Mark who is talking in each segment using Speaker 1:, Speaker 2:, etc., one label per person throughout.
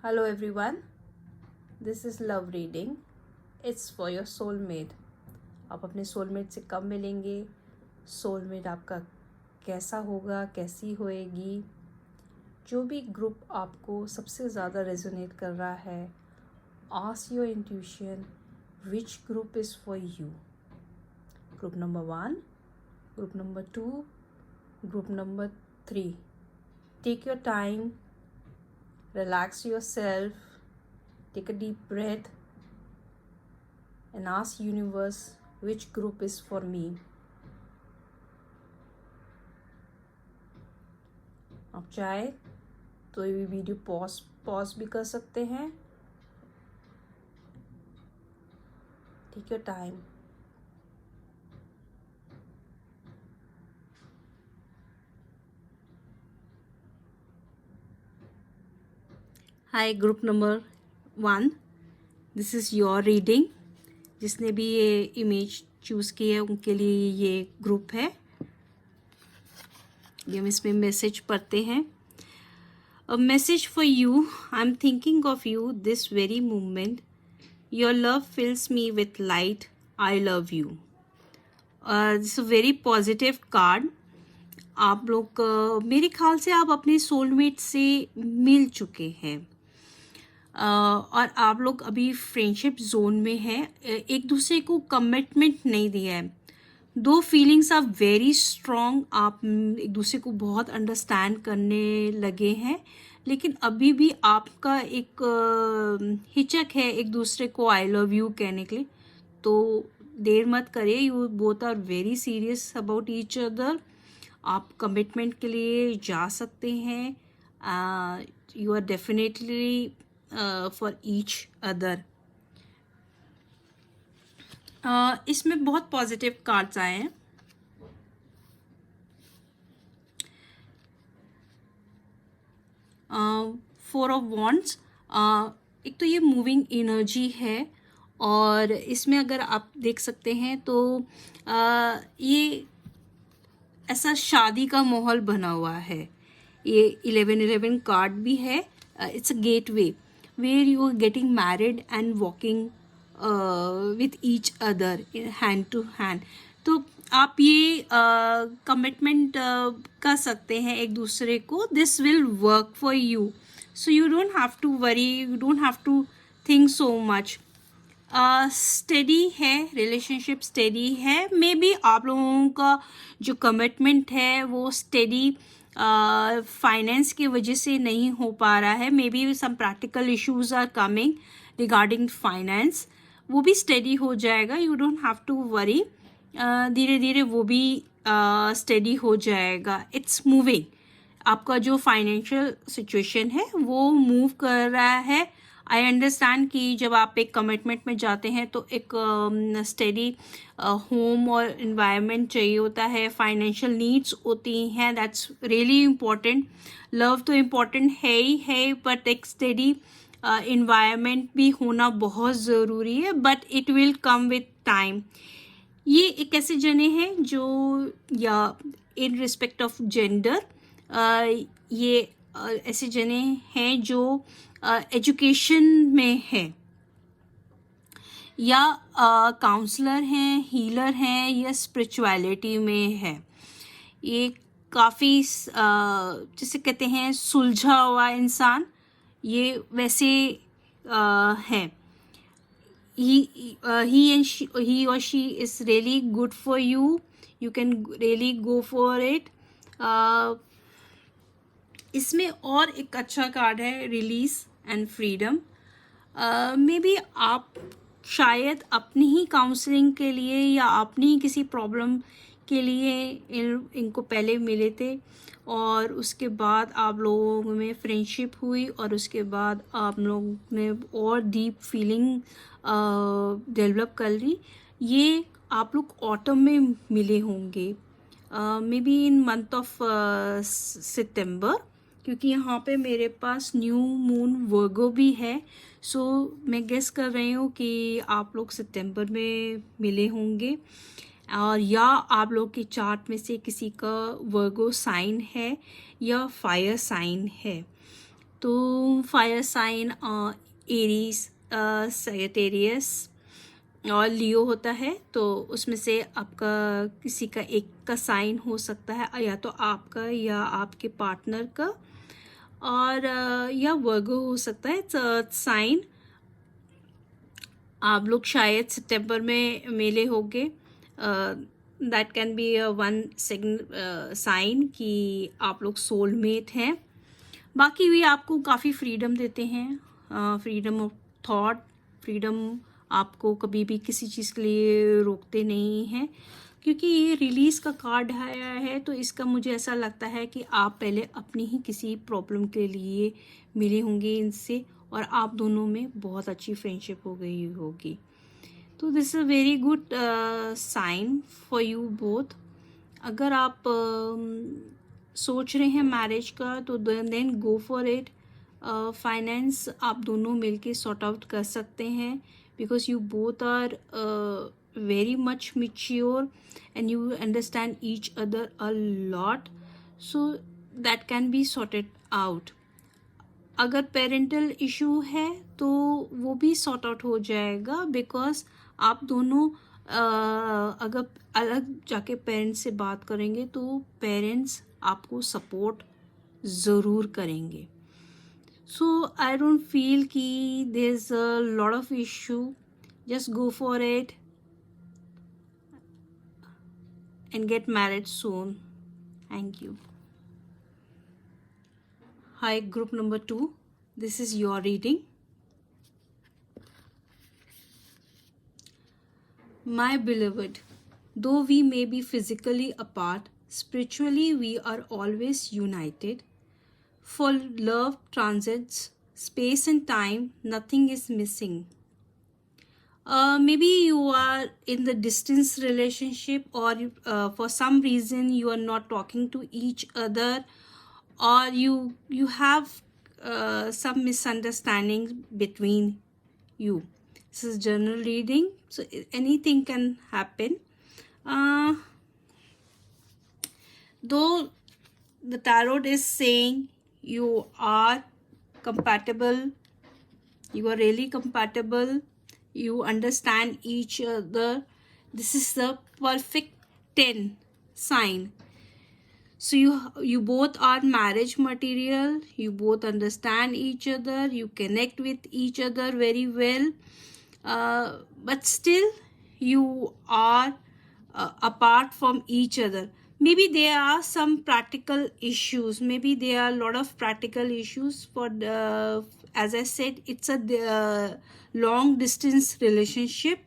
Speaker 1: Hello everyone, this is love reading. It's for your soulmate. आप अपने soulmate से कब मिलेंगे, सोलमेट आपका कैसा होगा, कैसी होएगी, जो भी ग्रुप आपको सबसे ज़्यादा रेजोनेट कर रहा है, ask your intuition which group is for you. Group number 1, group number 2, group number 3. Take your time, relax yourself, take a deep breath and ask universe which group is for me. आप चाहे तो ये video pause भी कर सकते हैं. Take your time. Hi group number 1, this is your reading. जिसने भी ये इमेज चूज़ की है उनके लिए ये ग्रुप है. ये हम इसमें मैसेज पढ़ते हैं. A message for you. I am thinking of you this very moment. Your love fills me with light. I love you. This a very positive card. आप लोग मेरे ख्याल से आप अपने सोलमेट से मिल चुके हैं और आप लोग अभी फ्रेंडशिप जोन में हैं. एक दूसरे को कमिटमेंट नहीं दिया है. दो फीलिंग्स आर वेरी स्ट्रॉन्ग. आप एक दूसरे को बहुत अंडरस्टैंड करने लगे हैं, लेकिन अभी भी आपका एक हिचक है एक दूसरे को आई लव यू कहने के लिए. तो देर मत करिए. You both are very serious about each other. आप कमिटमेंट के लिए जा सकते हैं. You are definitely for each other. इसमें बहुत पॉजिटिव कार्ड्स आए हैं. Four of wands. एक तो ये मूविंग एनर्जी है और इसमें अगर आप देख सकते हैं तो ये ऐसा शादी का माहौल बना हुआ है. ये 1111 कार्ड भी है. It's a gateway where you are getting married and walking with each other hand to hand. तो आप ये कमिटमेंट कर सकते हैं एक दूसरे को. This will work for you, so you don't have to worry, you don't have to think so much. Steady है, रिलेशनशिप स्टेडी है. मे बी आप लोगों का जो कमिटमेंट है वो स्टेडी फाइनेंस की वजह से नहीं हो पा रहा है. Maybe some practical issues are coming regarding finance. वो भी स्टेडी हो जाएगा. You don't have to worry. धीरे धीरे वो भी स्टेडी हो जाएगा. It's moving. आपका जो फाइनेंशियल सिचुएशन है वो मूव कर रहा है. आई अंडरस्टैंड कि जब आप एक कमिटमेंट में जाते हैं तो एक स्टेडी होम और इन्वायरमेंट चाहिए होता है. फाइनेंशियल नीड्स होती हैं. That's really important. लव तो इम्पॉर्टेंट है ही है, बट एक स्टेडी इन्वायरमेंट भी होना बहुत ज़रूरी है. But it will come with time. ये एक ऐसे जने हैं जो, या इन रिस्पेक्ट ऑफ जेंडर, ये ऐसे जने हैं जो एजुकेशन में है, या काउंसलर हैं, हीलर हैं, या स्पिरिचुअलिटी में है. ये काफ़ी जिसे कहते हैं सुलझा हुआ इंसान, ये वैसे हैं. he or she is really good for you. You can really go for it. इसमें और एक अच्छा कार्ड है, release and freedom. May be आप शायद अपनी ही काउंसलिंग के लिए या अपनी ही किसी प्रॉब्लम के लिए इनको पहले मिले थे और उसके बाद आप लोगों में फ्रेंडशिप हुई और उसके बाद आप लोगों ने और डीप फीलिंग डेवलप कर ली. ये आप लोग ऑटम में मिले होंगे, maybe in month of September, क्योंकि यहाँ पे मेरे पास न्यू मून वर्गो भी है. सो मैं गेस कर रही हूँ कि आप लोग सितंबर में मिले होंगे. और या आप लोग के चार्ट में से किसी का वर्गो साइन है या फायर साइन है. तो फायर साइन एरीज, सैजिटेरियस और लियो होता है, तो उसमें से आपका किसी का एक का साइन हो सकता है, या तो आपका या आपके पार्टनर का, और या वर्गो हो सकता है साइन। आप लोग शायद सितंबर में मिले होंगे, that can be one sine कि आप लोग सोलमेट हैं। बाकी भी आपको काफ़ी फ्रीडम देते हैं, फ्रीडम ऑफ थॉट, फ्रीडम, आपको कभी भी किसी चीज़ के लिए रोकते नहीं हैं। क्योंकि ये रिलीज़ का कार्ड आया है, तो इसका मुझे ऐसा लगता है कि आप पहले अपनी ही किसी प्रॉब्लम के लिए मिले होंगे इनसे, और आप दोनों में बहुत अच्छी फ्रेंडशिप हो गई होगी। तो this is very good sign for you both. अगर आप सोच रहे हैं मैरिज का, तो then go for it. Finance आप दोनों मिलके सॉर्ट आउट कर सकते हैं, because you both are very much mature and you understand each other a lot, so that can be sorted out. अगर पेरेंटल इशू है तो वो भी सॉर्ट आउट हो जाएगा, बिकॉज आप दोनों अगर अलग जाके पेरेंट्स से बात करेंगे तो पेरेंट्स आपको सपोर्ट ज़रूर करेंगे। सो आई डोंट फील कि there is a lot of issue, just go for it and get married soon. Thank you. Hi, group number 2. This is your reading. My beloved, though we may be physically apart, spiritually we are always united. For love transcends space and time, nothing is missing. Maybe you are in the distance relationship, or for some reason you are not talking to each other, or you have some misunderstanding between you. This is general reading, so anything can happen. Though the tarot is saying you are compatible, you are really compatible, you understand each other, this is the perfect 10 sign. So you both are marriage material, you both understand each other, you connect with each other very well, but still you are apart from each other. Maybe there are some practical issues, maybe there are a lot of practical issues for as I said, it's a long distance relationship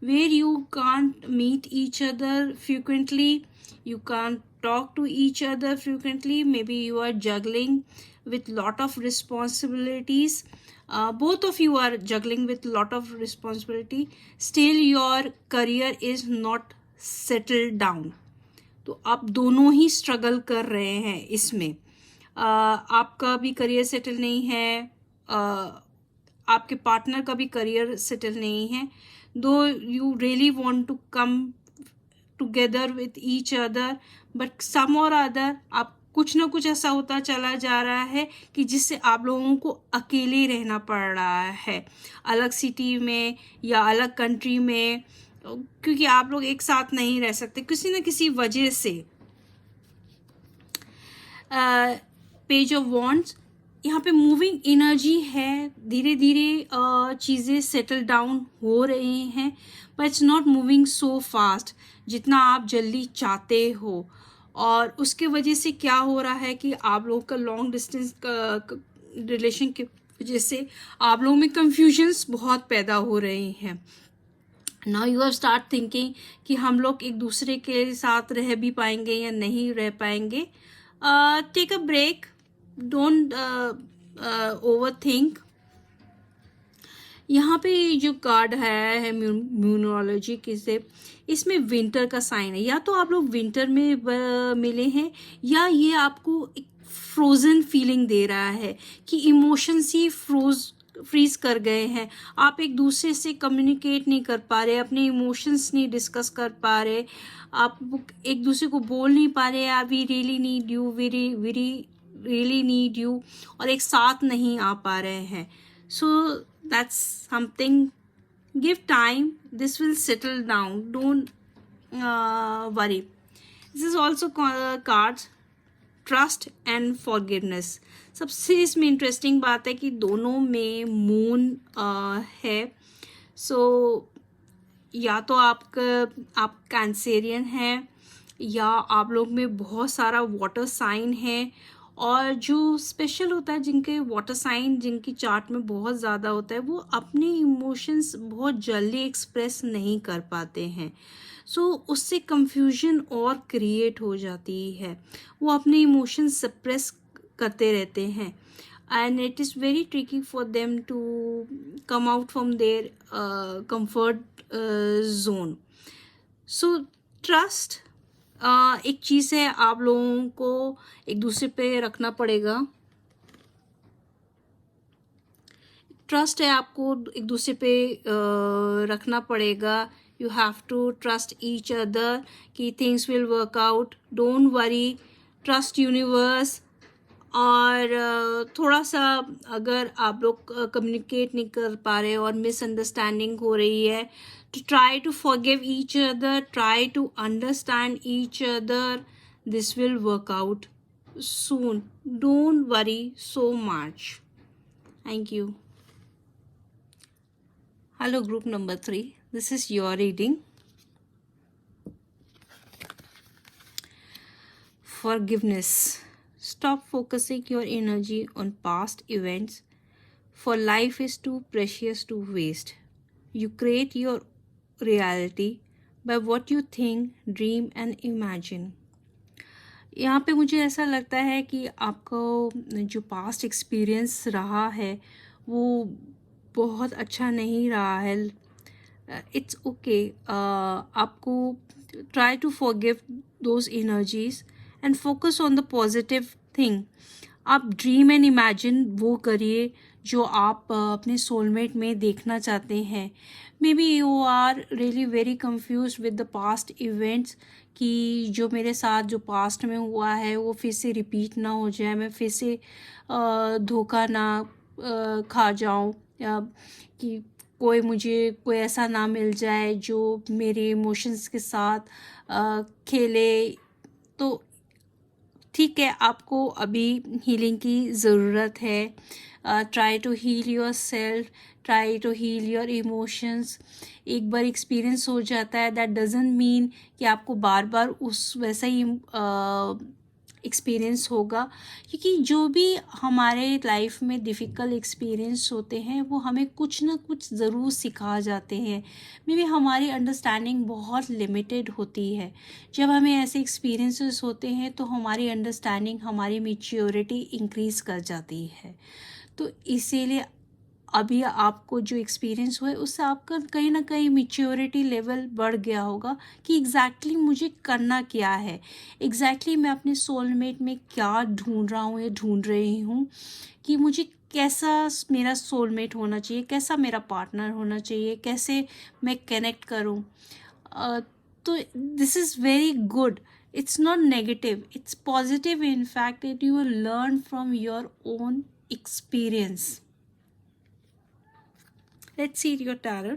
Speaker 1: where you can't meet each other frequently, you can't talk to each other frequently, maybe you are juggling with lot of responsibilities, both of you are juggling with lot of responsibility, still your career is not settled down. तो आप दोनों ही struggle कर रहे हैं इसमें, आपका भी career settle नहीं है, आपके पार्टनर का भी करियर सेटल नहीं है, though you really want to come together with each other, but some और अदर आप कुछ ना कुछ ऐसा होता चला जा रहा है कि जिससे आप लोगों को अकेले रहना पड़ रहा है, अलग सिटी में या अलग कंट्री में, क्योंकि आप लोग एक साथ नहीं रह सकते किसी न किसी वजह से। पेज ऑफ वॉन्ड्स, यहाँ पे मूविंग एनर्जी है, धीरे धीरे चीज़ें सेटल डाउन हो रही हैं, but it's not moving so fast जितना आप जल्दी चाहते हो, और उसके वजह से क्या हो रहा है कि आप लोगों का लॉन्ग डिस्टेंस रिलेशन की वजह से आप लोगों में कंफ्यूजन्स बहुत पैदा हो रही हैं। Now you have start thinking कि हम लोग एक दूसरे के साथ रह भी पाएंगे या नहीं रह पाएंगे। Take a break, don't overthink. यहाँ पे जो कार्ड है म्यूनोलॉजी की से, इसमें विंटर का साइन है, या तो आप लोग विंटर में मिले हैं, या ये आपको एक फ्रोज़न फीलिंग दे रहा है कि इमोशंस ही फ्रीज कर गए हैं, आप एक दूसरे से कम्युनिकेट नहीं कर पा रहे, अपने इमोशंस नहीं डिस्कस कर पा रहे, आप एक दूसरे को बोल नहीं पा रहे, we really need you very very really need you और एक साथ नहीं आ पा रहे हैं. So that's something. Give time, this will settle down, don't worry. This is also cards trust and forgiveness. सबसे इसमें इंटरेस्टिंग बात है कि दोनों में मून है. सो या तो आप कैंसेरियन हैं या आप लोग में बहुत सारा वाटर साइन है. और जो स्पेशल होता है जिनके वाटर साइन जिनकी चार्ट में बहुत ज़्यादा होता है वो अपने इमोशंस बहुत जल्दी एक्सप्रेस नहीं कर पाते हैं. सो उससे कंफ्यूजन और क्रिएट हो जाती है. वो अपने इमोशंस सप्रेस करते रहते हैं and it is very tricky for them to come out from their comfort zone. So trust एक चीज़ है, आप लोगों को एक दूसरे पे रखना पड़ेगा. ट्रस्ट है, आपको एक दूसरे पे रखना पड़ेगा. You have to trust each other कि things will work out. Don't worry, trust universe. और थोड़ा सा अगर आप लोग कम्युनिकेट नहीं कर पा रहे और मिसअंडरस्टैंडिंग हो रही है, to try to forgive each other, try to understand each other. This will work out soon. Don't worry so much. Thank you. Hello, group number 3. This is your reading. Forgiveness. Stop focusing your energy on past events, for life is too precious to waste. You create your reality by what you think, dream and imagine. यहाँ पे मुझे ऐसा लगता है कि आपको जो past experience रहा है वो बहुत अच्छा नहीं रहा है. It's okay. आपको try to forgive those energies and focus on the positive thing. आप ड्रीम एंड इमेजिन वो करिए जो आप अपने सोलमेट में देखना चाहते हैं. Maybe you are really very confuse with the past events कि जो मेरे साथ जो पास्ट में हुआ है वो फिर से रिपीट ना हो जाए, मैं फिर से धोखा ना खा जाऊं, या कि कोई ऐसा ना मिल जाए जो मेरे इमोशंस के साथ खेले. तो ठीक है, आपको अभी हीलिंग की ज़रूरत है. Try to heal yourself, try to heal your emotions. एक बार एक्सपीरियंस हो जाता है दैट डजंट मीन कि आपको बार बार उस वैसा ही एक्सपीरियंस होगा. क्योंकि जो भी हमारे लाइफ में डिफ़िकल्ट एक्सपीरियंस होते हैं वो हमें कुछ ना कुछ ज़रूर सिखा जाते हैं. मे बी हमारी अंडरस्टैंडिंग बहुत लिमिटेड होती है. जब हमें ऐसे एक्सपीरियंसेस होते हैं तो हमारी अंडरस्टैंडिंग, हमारी मैच्योरिटी इंक्रीज़ कर जाती है. तो इसीलिए अभी आपको जो एक्सपीरियंस हुआ है उससे आपका कहीं ना कहीं मैच्योरिटी लेवल बढ़ गया होगा कि एग्जैक्टली मुझे करना क्या है, एग्जैक्टली मैं अपने सोलमेट में क्या ढूंढ रहा हूँ या ढूंढ रही हूँ, कि मुझे कैसा मेरा सोलमेट होना चाहिए, कैसा मेरा पार्टनर होना चाहिए, कैसे मैं कनेक्ट करूँ. तो this is very good. It's not negative, it's positive. In fact, that you will learn from your own experience. Let's see your tarot.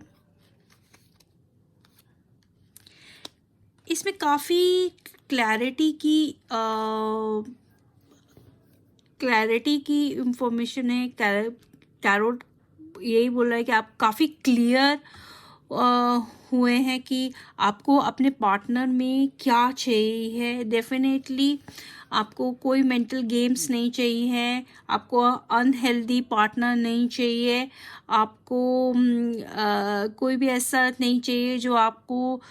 Speaker 1: इसमें काफ़ी क्लैरिटी की इंफॉर्मेशन है. टैरोट यही बोल रहा है कि आप काफ़ी क्लियर हुए हैं कि आपको अपने पार्टनर में क्या चाहिए है. डेफिनेटली आपको कोई मेंटल गेम्स नहीं चाहिए हैं, आपको अनहेल्दी पार्टनर नहीं चाहिए, आपको कोई भी ऐसा नहीं चाहिए जो आपको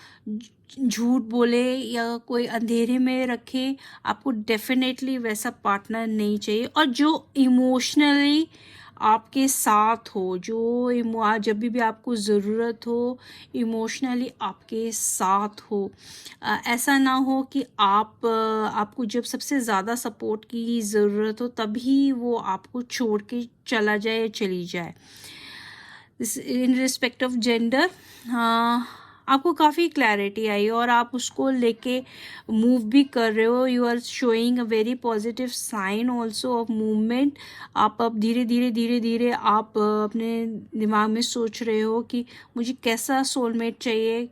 Speaker 1: झूठ बोले या कोई अंधेरे में रखे. आपको डेफिनेटली वैसा पार्टनर नहीं चाहिए. और जो इमोशनली आपके साथ हो, जो जब भी आपको ज़रूरत हो इमोशनली आपके साथ हो. ऐसा ना हो कि आपको जब सबसे ज़्यादा सपोर्ट की ज़रूरत हो तभी वो आपको छोड़ के चला जाए या चली जाए. इन रिस्पेक्ट ऑफ जेंडर, आपको काफ़ी क्लैरिटी आई और आप उसको लेके मूव भी कर रहे हो. You are showing a very positive sign also of movement. आप अब धीरे धीरे धीरे धीरे आप अपने दिमाग में सोच रहे हो कि मुझे कैसा सोलमेट चाहिए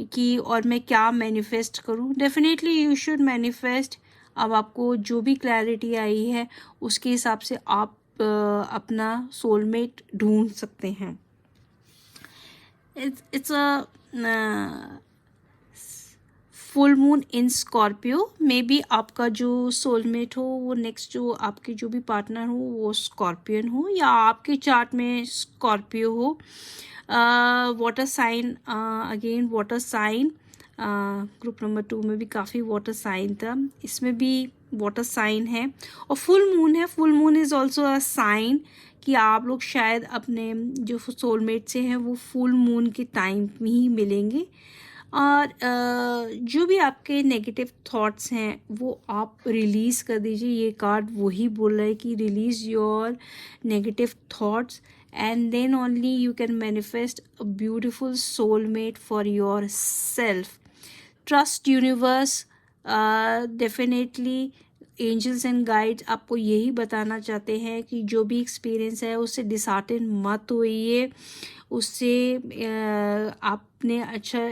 Speaker 1: कि और मैं क्या मैनिफेस्ट करूं. Definitely you should manifest. अब आपको जो भी क्लैरिटी आई है उसके हिसाब से आप अपना सोलमेट ढूंढ सकते हैं. it's a full moon in Scorpio. May be आपका जो सोलमेट हो वो नेक्स्ट जो आपके जो भी पार्टनर हो वो स्कॉर्पियन हो या आपके चार्ट में स्कॉर्पियो हो. Water sign, again water sign. Group number 2 में भी काफ़ी वाटर साइन था, इसमें भी वाटर साइन है और फुल मून है. Full moon is also a sign कि आप लोग शायद अपने जो सोलमेट से हैं वो फुल मून के टाइम में ही मिलेंगे. और जो भी आपके नेगेटिव थॉट्स हैं वो आप रिलीज़ कर दीजिए. ये कार्ड वही बोल रहा है कि release your negative thoughts and then only you can manifest a beautiful soulmate for yourself. Trust universe. Definitely angels and guides आपको यही बताना चाहते हैं कि जो भी एक्सपीरियंस है उससे डिसहार्टन मत होइए. उससे आपने अच्छा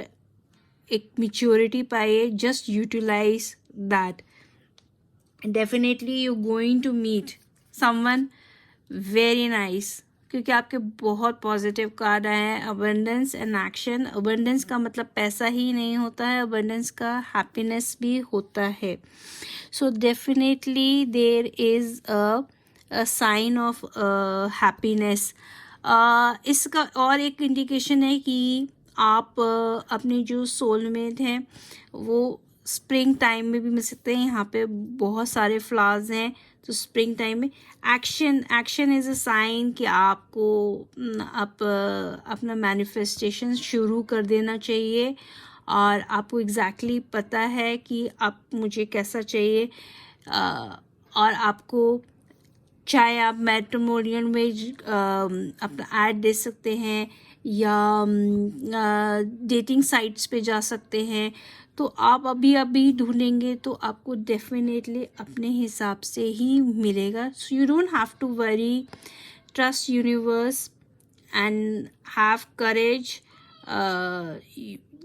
Speaker 1: एक मैच्योरिटी पाइए. Just utilize that. Definitely you going to meet someone very nice, क्योंकि आपके बहुत पॉजिटिव कार्ड आए हैं. Abundance and action. अबंडेंस का मतलब पैसा ही नहीं होता है, अबंडेंस का हैप्पीनेस भी होता है. So definitely there is a sign of happiness. इसका और एक इंडिकेशन है कि आप अपने जो सोलमेट हैं वो स्प्रिंग टाइम में भी मिल सकते हैं. यहाँ पे बहुत सारे फ्लावर्स हैं तो स्प्रिंग टाइम में एक्शन इज़ अ साइन कि आपको आप अपना मैनिफेस्टेशन शुरू कर देना चाहिए और आपको एग्जैक्टली पता है कि आप मुझे कैसा चाहिए. और आपको चाहे आप मैट्रिमोनियल में अपना ऐड दे सकते हैं या डेटिंग साइट्स पे जा सकते हैं. तो आप अभी ढूंढेंगे तो आपको डेफिनेटली अपने हिसाब से ही मिलेगा. So you don't have to worry. Trust universe and have courage.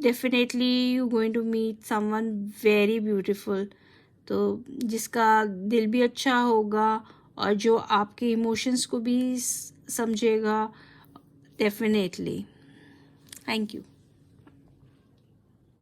Speaker 1: Definitely you going to meet someone very beautiful. तो जिसका दिल भी अच्छा होगा और जो आपके इमोशंस को भी समझेगा. डेफिनेटली. Thank you.